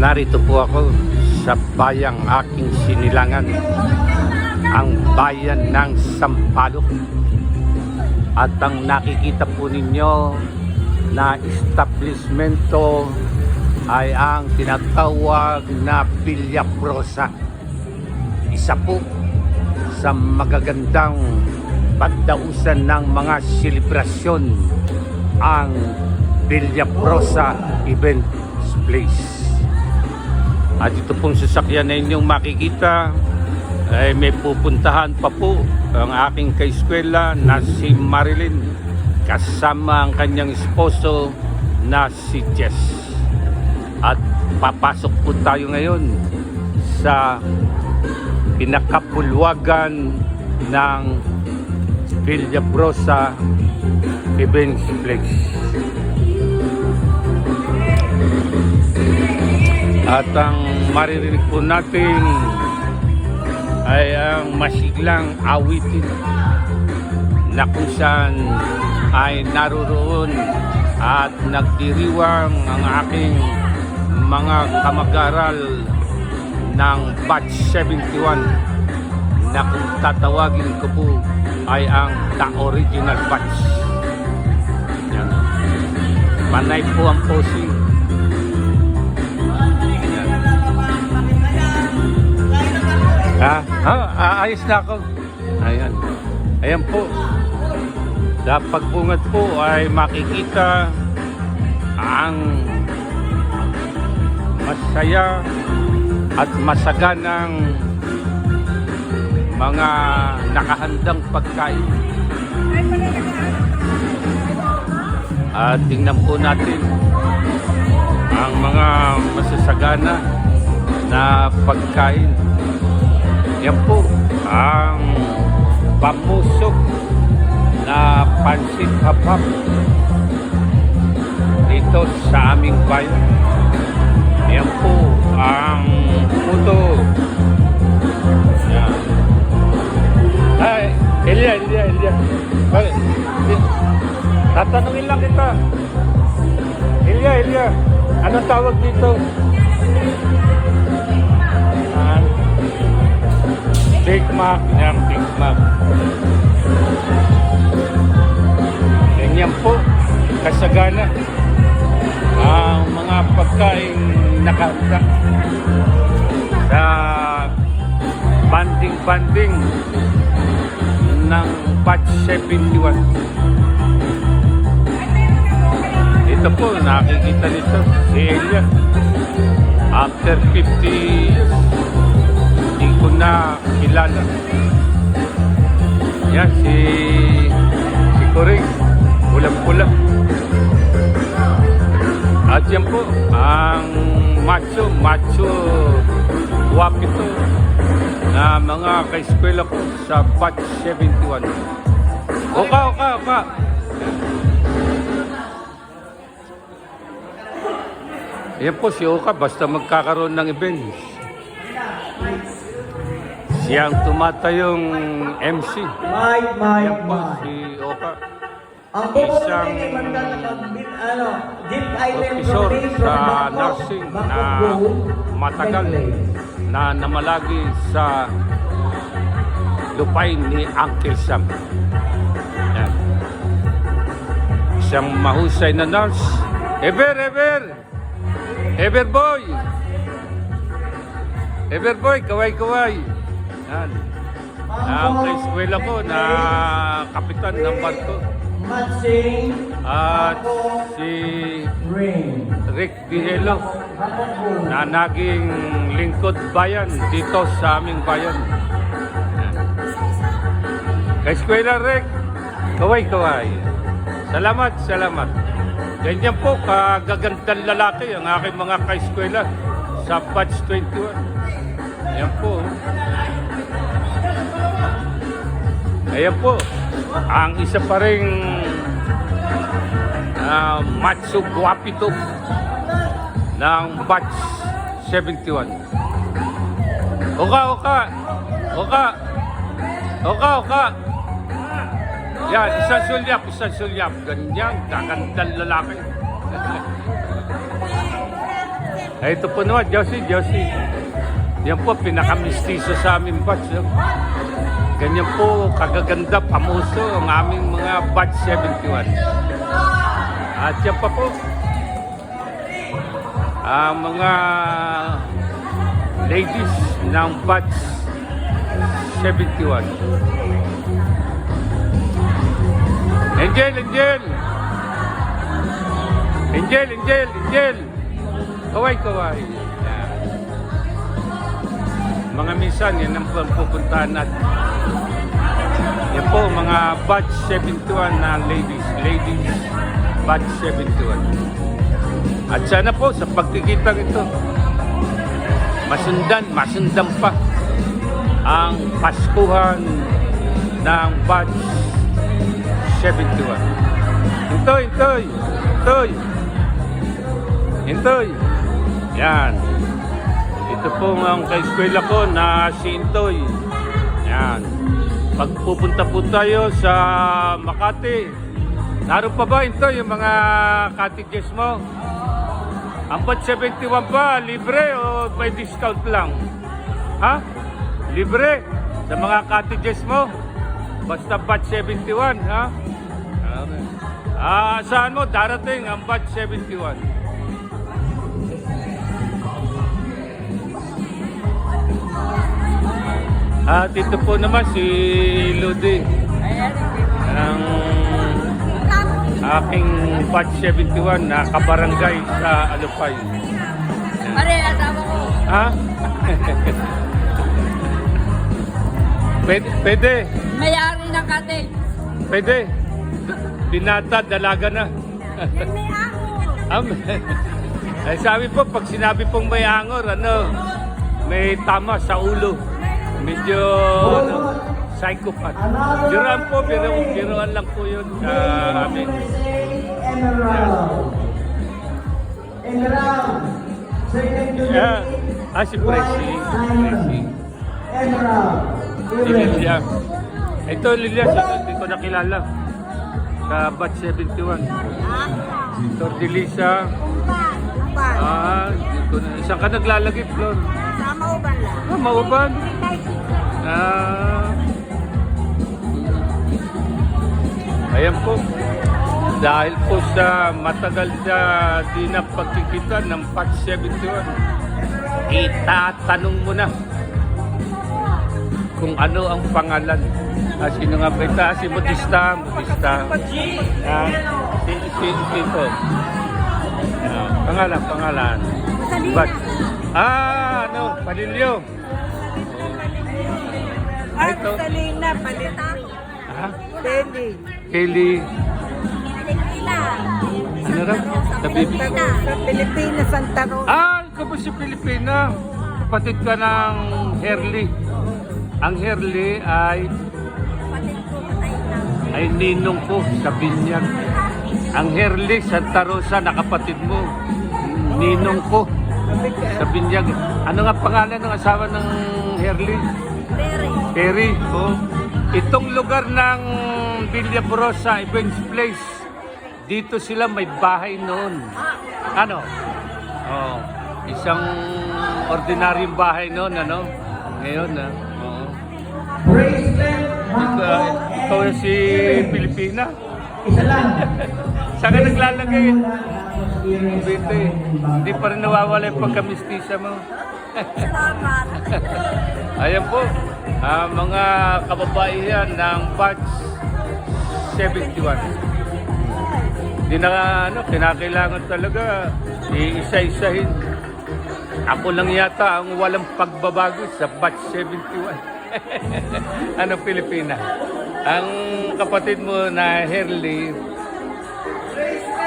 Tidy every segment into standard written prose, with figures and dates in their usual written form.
Narito po ako sa bayang aking sinilangan, ang bayan ng Sampaloc. At ang nakikita po ninyo na establishmento ay ang tinatawag na Villa Prosa. Isa po sa magagandang pagdausan ng mga selebrasyon ang Villa Prosa Event Place. At ito pong sasakyan na inyong makikita ay may pupuntahan pa po ang aking kaeskwela na si Marilyn kasama ang kanyang esposo na si Jess. At papasok po tayo ngayon sa pinakapulwagan ng Villa Prosa Event Place. At ang maririnig po natin ay ang masiglang awitin na kung saan ay naroroon at nagdiriwang ang aking mga kamag-aral ng Batch 71 na kung tatawagin ko po ay ang The Original Batch. Yan. Panay po ang posing. Ayos na ako. Ayan. Ayan po. Sa pagpungat po ay makikita ang masaya at masaganang mga nakahandang pagkain. At tingnan po natin ang mga masasagana na pagkain. Yan po ang pamusok na pansit hap-hap dito sa aming bayan. Yan po ang puto. Yan. Ay, Elia. Bakit? Tatanungin lang kita. Elia, anong tawag dito? Big Mac, yan, Big Mac. Ganyan po, kasagana ang mga pagkain nakahanda sa banding-banding ng Batch 71. Ito po, nakikita nito si Elia after 50 years. Hindi ko na kilala. Yan, si Kuring, pulang-pula. At yan po, ang macho guwapito na mga kaeskwela ko sa Batch 71. Oka. Yan po si Oka, basta magkakaroon ng events. Siyang tumatayong MC. Yan po si Oka. Isang officer sa nursing na matagal na namalagi sa lupain ni Uncle Sam. Yan. Isang mahusay na nurse. Ever boy, kaway. Yan. Ang kaeskwela ko na kapitan ng barko. At si Rick Vihelo na naging lingkod bayan dito sa aming bayan. Yan. Kaeskwela Rick, kaway. Salamat. Ganyan po kagagandang lalaki ang aking mga kaeskwela sa Batch 21. Ayan po. Ayan po. Ang isa pa ring macho guwapito ng Batch 71. Oka. Yan, isang sulyap. Ganyan, kakandang lalaki. Ay, ito po naman, Josie. Yan po, pinaka-mistiso sa aming batch. No? Ganyan po, kagaganda, pamuso ang aming mga batch 71. At yan pa po, ang mga ladies ng batch 71. Angel! Kaway. Yan. Mga minsan, yan ang pupuntahan natin. Yan po, mga batch 71 na ladies, batch 71. At sana po, sa pagkikita ito, masundan pa ang Paskuhan ng batch 71. Intoy. Yan. Ito po ang ka-eskwela ko na si Intoy. Yan. Pagpupunta po tayo sa Makati. Naroon pa ba, Intoy, yung mga cottages mo? Ang batch 71 ba, libre o may discount lang? Ha? Libre? Sa mga cottages mo? Basta batch 71, ha? Saan mo darating ang batch 71? At ito po naman si Ludi. Ang aking batch 71 na kabarangay sa Alupay. Pare, asawa ko. Ha? Pwede. May-ari ng kate. Pwede. Binata, dalaga na. May ako. Ay, sabi po, pag sinabi pong may angor, may tama sa ulo. Medyo psychopath. Biruan po, biruan lang po yun sa amin. Yeah. Si Presi. Si Lilia. Ito, Lilia, hindi ko nakilala. Sa batch 71. Ito, Delisa. Hindi ko na. Saan ka naglalagay, Flor? Sa Mauban lang. Mauban? Ayan po. Dahil po sa matagal na di na pagkikita ng batch 71, itatanong mo na kung ano ang pangalan. Sino nga ba ito? Si Modista. Sino? Pangalan. But, Palilyo. Ito. Salina, palitan. Kelly. Ano raw? Sa baby? Sa Pilipinas, Santa Rosa. Ikaw ba si Pilipina? Kapatid ka ng Herli. Ang Herli ay ninong ko sa Binyag. Ang Herli, Santa Rosa, na kapatid mo. Ninong ko sa Binyag. Ano nga pangalan ng asawa ng Herli? Perry. Oh. Itong lugar ng Villa Brosa, Events Place, dito sila may bahay noon. Ano? Oh, isang ordinaryong bahay noon, Ngayon, ikaw si Pilipina. Saan ka naglalagay? Hindi pa rin nawawala yung pagkamistisa mo. Salamat. Ayan po, mga kababaihan ng batch 71. Hindi na, kinakailangan talaga iisa-isahin. Ako lang yata ang walang pagbabago sa batch 71. Pilipina? Ang kapatid mo na Herli,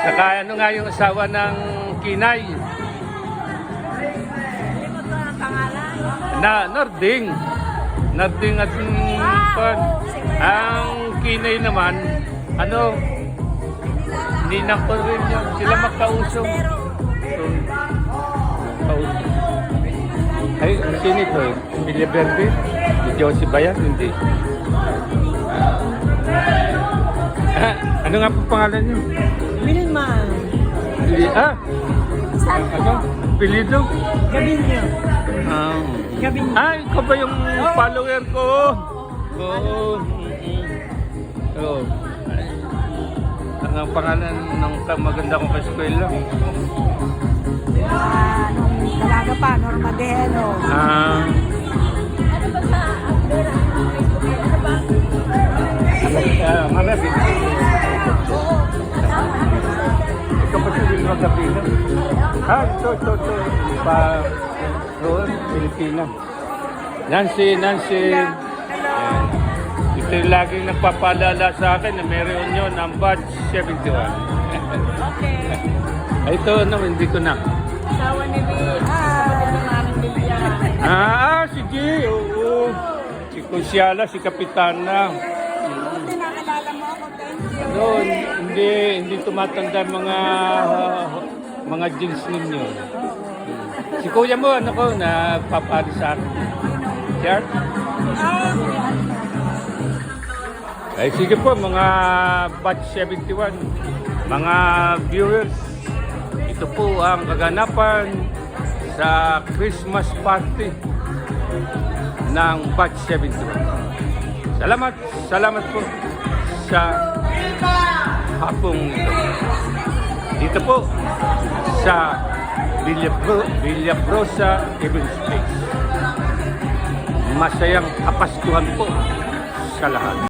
saka nga yung asawa ng Kinay? Narding at ang Kinay naman, ninang ko rin yun. Sila magkausong. Ay, sino ito? Villa Verde? Si Josie ba yan? Hindi. Ano nga po pangalan niyo? Wilma. Ano? apelido? Gabinyo. Ah, Gabinyo. ay, ikaw ba yung follower ko? Oo. Oo. Ang pangalan ng maganda kong kaskwela? Nung talaga pa, Norma Deheno. Ah, mamaya bibigyan ko. Ikaw ba si Wilma Gabino? Ito. Pa, roon, Pilipina. Nancy. Hello. Ito yung laging nagpapaalala sa akin na may reunion ng batch 71. Okay. Ito, hindi ko na. Asawa ni Bill. Si G, oo. Si Consiala, si Kapitana. Hindi nakalala mo ako. Thank you. Noon, hindi tumatanda mga jeans ninyo. Si kuya mo, nagpapali sa akin. Sir? Ay, sige po, mga batch 71, mga viewers, ito po ang kaganapan sa Christmas party ng batch 71. Salamat po sa hapong ito. Dito po sa Villaprosa Event Space. Masayang kapaskuhan po sa lahat.